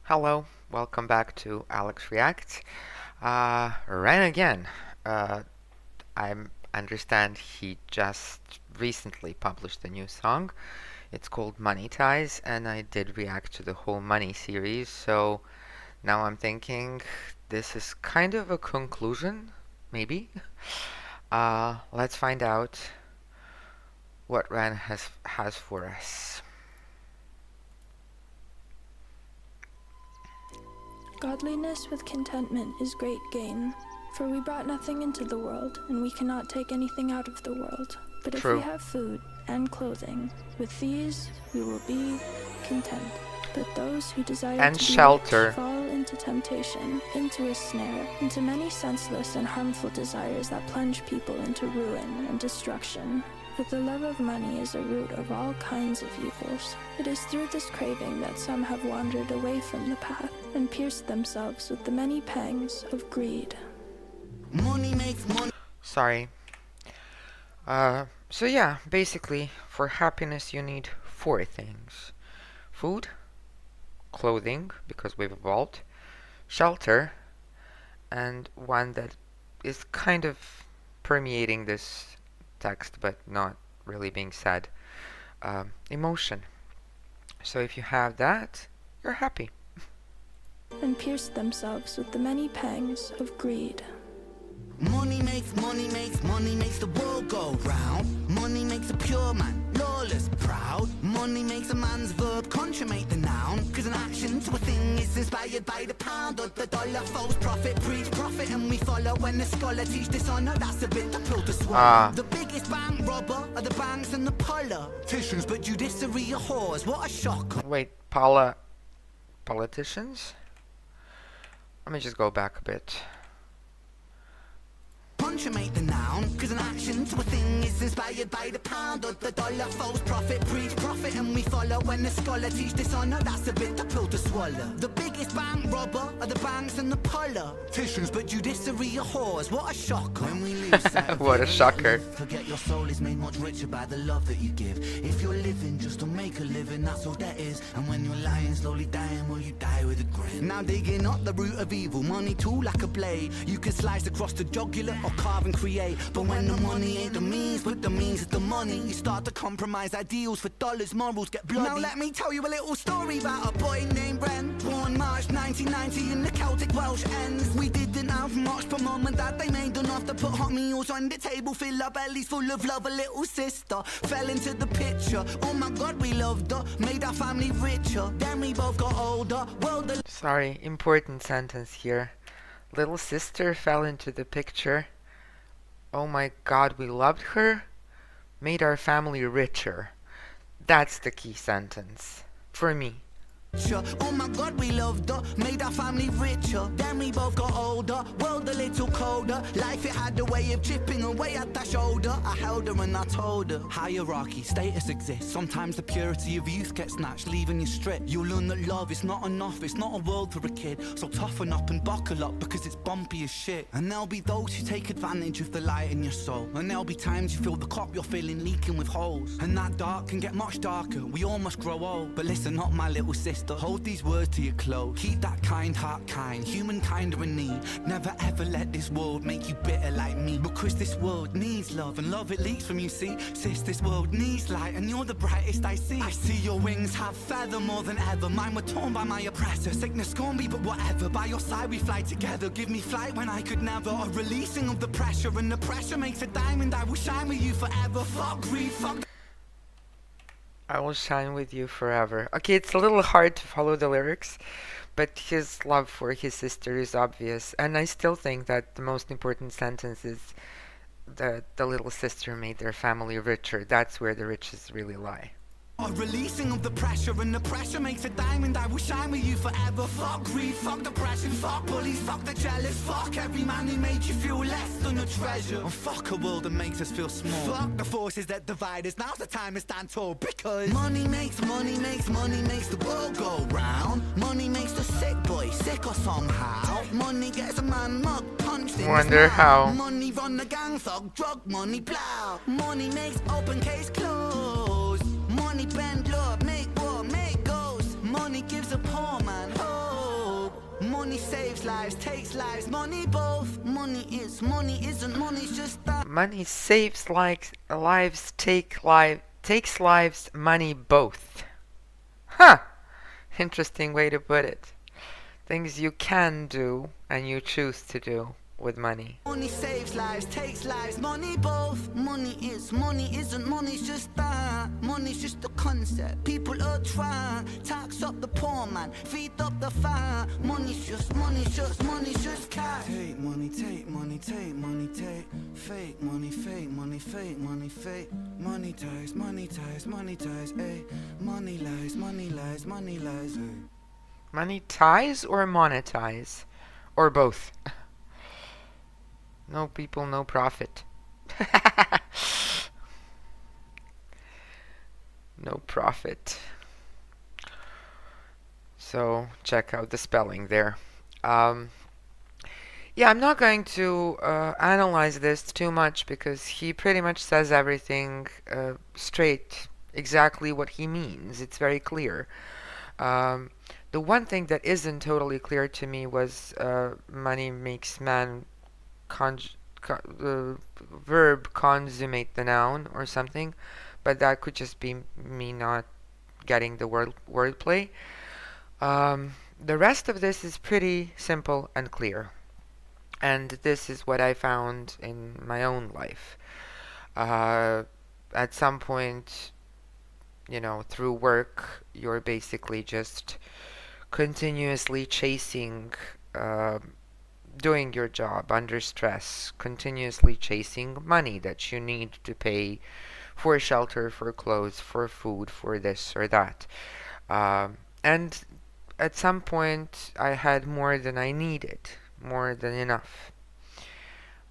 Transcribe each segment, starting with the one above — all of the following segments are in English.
Hello, welcome back to Alex Reacts. Ren again. I understand he just recently published a new song. It's called Money Ties, and I did react to the whole Money series, so now I'm thinking this is kind of a conclusion, maybe. Let's find out what Ren has for us. Godliness with contentment is great gain, for we brought nothing into the world, and we cannot take anything out of the world. But True. if we have food and clothing, with these we will be content. But those who desire And to be shelter. rich fall into temptation, into a snare, into many senseless and harmful desires that plunge people into ruin and destruction. For the love of money is a root of all kinds of evils. It is through this craving that some have wandered away from the path and pierced themselves with the many pangs of greed. Money makes money. Sorry. So yeah, basically, for happiness you need four things. Food, clothing, because we've evolved, shelter, and one that is kind of permeating this text but not really being said, emotion. So if you have that, you're happy. And pierced themselves with the many pangs of greed. Money makes the world go round. Money makes a pure man lawless, proud. Money makes a man's verb consummate the noun. Cause an action to a thing is inspired by the pound or the dollar. False prophet, preach profit, and we follow. When the scholar teach dishonor, that's a bit the pill to swallow. The biggest bank robber are the banks and the politicians, but judiciary are whores. What a shocker. Wait, politicians? Let me just go back a bit. Consummate the noun, cause an action to a thing is inspired by the pound or the dollar. False prophet, preach profit, and we follow. When the scholar teach dishonor, that's a bit the pill to swallow. The biggest bank robber are the banks and the politicians, but judiciary are whores. What a shocker. When we lose sight What a shocker. forget your soul is made much richer by the love that you give. If you're living just to make a living, that's all that is. And when you're lying, slowly dying, will you die with a grin? Now digging up the root of evil, money too like a blade. You can slice across the jugular or carve and create. But when the money ain't the means, but the means is the money, you start to compromise ideals for dollars, morals get bloody. Now let me tell you a little story about a boy named Ren. Born March 1990 in the Celtic Welsh ends. We didn't have much, but mum and dad, they made enough to put hot meals on the table, fill our bellies full of love. A little sister fell into the picture. Oh my God, we loved her, made our family richer. Then we both got older. Sorry, important sentence here. Little sister fell into the picture. Oh my God, we loved her, made our family richer. That's the key sentence for me. Oh my God, we loved her, made our family richer. Then we both got older, world a little colder. Life, it had a way of chipping away at that shoulder. I held her and I told her. Hierarchy, status exists. Sometimes the purity of youth gets snatched, leaving you stripped. You'll learn that love is not enough, it's not a world for a kid. So toughen up and buckle up, because it's bumpy as shit. And there'll be those who take advantage of the light in your soul. And there'll be times you feel the cup you're filling leaking with holes. And that dark can get much darker, we all must grow old. But listen up, my little sister, hold these words to your close. Keep that kind heart kind, humankind are in need. Never ever let this world make you bitter like me. Because this world needs love, and love it leaks from you, see. Sis, this world needs light, and you're the brightest I see. I see your wings have feather more than ever. Mine were torn by my oppressor. Sickness scorn me, but whatever. By your side we fly together. Give me flight when I could never. A releasing of the pressure, and the pressure makes a diamond. I will shine with you forever. Fuck greed, fuck. I will shine with you forever. Okay, it's a little hard to follow the lyrics, but his love for his sister is obvious. And I still think that the most important sentence is the little sister made their family richer. That's where the riches really lie. A releasing of the pressure, and the pressure makes a diamond. I will shine with you forever. Fuck greed, fuck depression, fuck bullies, fuck the jealous. Fuck every man who made you feel less than a treasure. And fuck a world that makes us feel small. Fuck the forces that divide us. Now's the time to stand tall, because money makes the world go round. Money makes the sick boy sicker somehow. Money gets a man mug punched in Wonder his how. mouth. Money run the gang, thug, drug money plow. Money makes open case close. Money bend love, make war, make goals. Money gives a poor man hope. Money saves lives, takes lives, money both. Money isn't, money's just that. Money saves lives, takes lives, money both. Huh! Interesting way to put it. Things you can do and you choose to do with money. Money saves lives, takes lives, money both. Money isn't, money's just that. Money's just a concept, people are trying. Tax up the poor man, feed up the fire. Money's just cash. Take money, take money, take money, take. Fake money, fake money, fake money, fake. Money ties, money ties, money ties, eh. Money lies, money lies, money lies, eh. Money ties or monetize? Or both? No people, no profit. No profit. So check out the spelling there. Yeah, I'm not going to analyze this too much because he pretty much says everything straight, exactly what he means. It's very clear. The one thing that isn't totally clear to me was money makes man verb consummate the noun or something, but that could just be me not getting the wordplay. The rest of this is pretty simple and clear, and this is what I found in my own life. At some point, through work, you're basically just continuously chasing doing your job under stress, continuously chasing money that you need to pay for shelter, for clothes, for food, for this or that. And at some point, I had more than I needed, more than enough.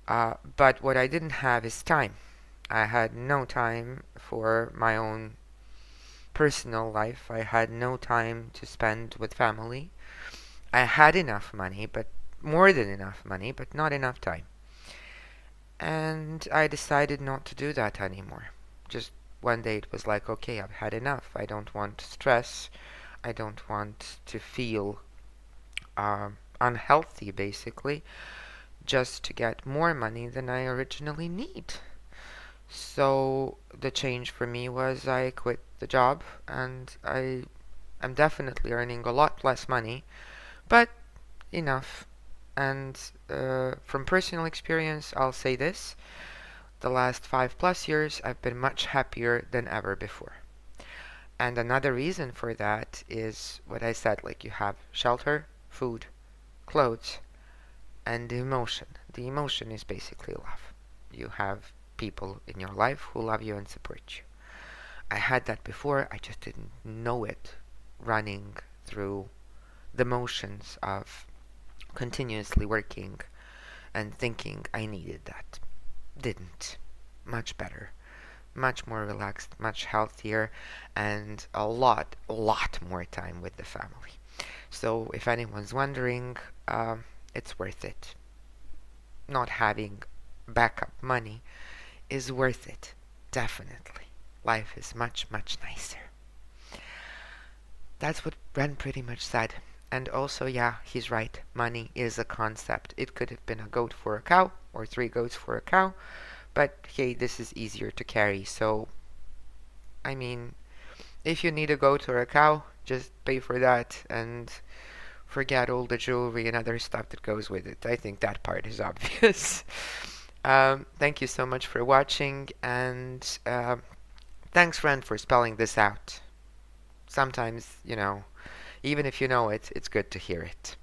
But what I didn't have is time. I had no time for my own personal life. I had no time to spend with family. I had enough money, but more than enough money, but not enough time. And I decided not to do that anymore. Just one day it was like, okay, I've had enough. I don't want stress. I don't want to feel unhealthy, basically, just to get more money than I originally need. So the change for me was I quit the job, and I am definitely earning a lot less money, but enough. And from personal experience, I'll say this: the last 5+ years, I've been much happier than ever before. And another reason for that is what I said, like you have shelter, food, clothes, and the emotion. The emotion is basically love. You have people in your life who love you and support you. I had that before, I just didn't know it running through the motions of continuously working and thinking I needed that. Didn't. Much better. Much more relaxed, much healthier, and a lot more time with the family. So if anyone's wondering, it's worth it. Not having backup money is worth it. Definitely. Life is much nicer. That's what Ren pretty much said. And also, yeah, he's right. Money is a concept. It could have been a goat for a cow, or 3 goats for a cow. But hey, this is easier to carry. So, I mean, if you need a goat or a cow, just pay for that and forget all the jewelry and other stuff that goes with it. I think that part is obvious. Thank you so much for watching, and thanks, Ren, for spelling this out. Sometimes, even if you know it, it's good to hear it.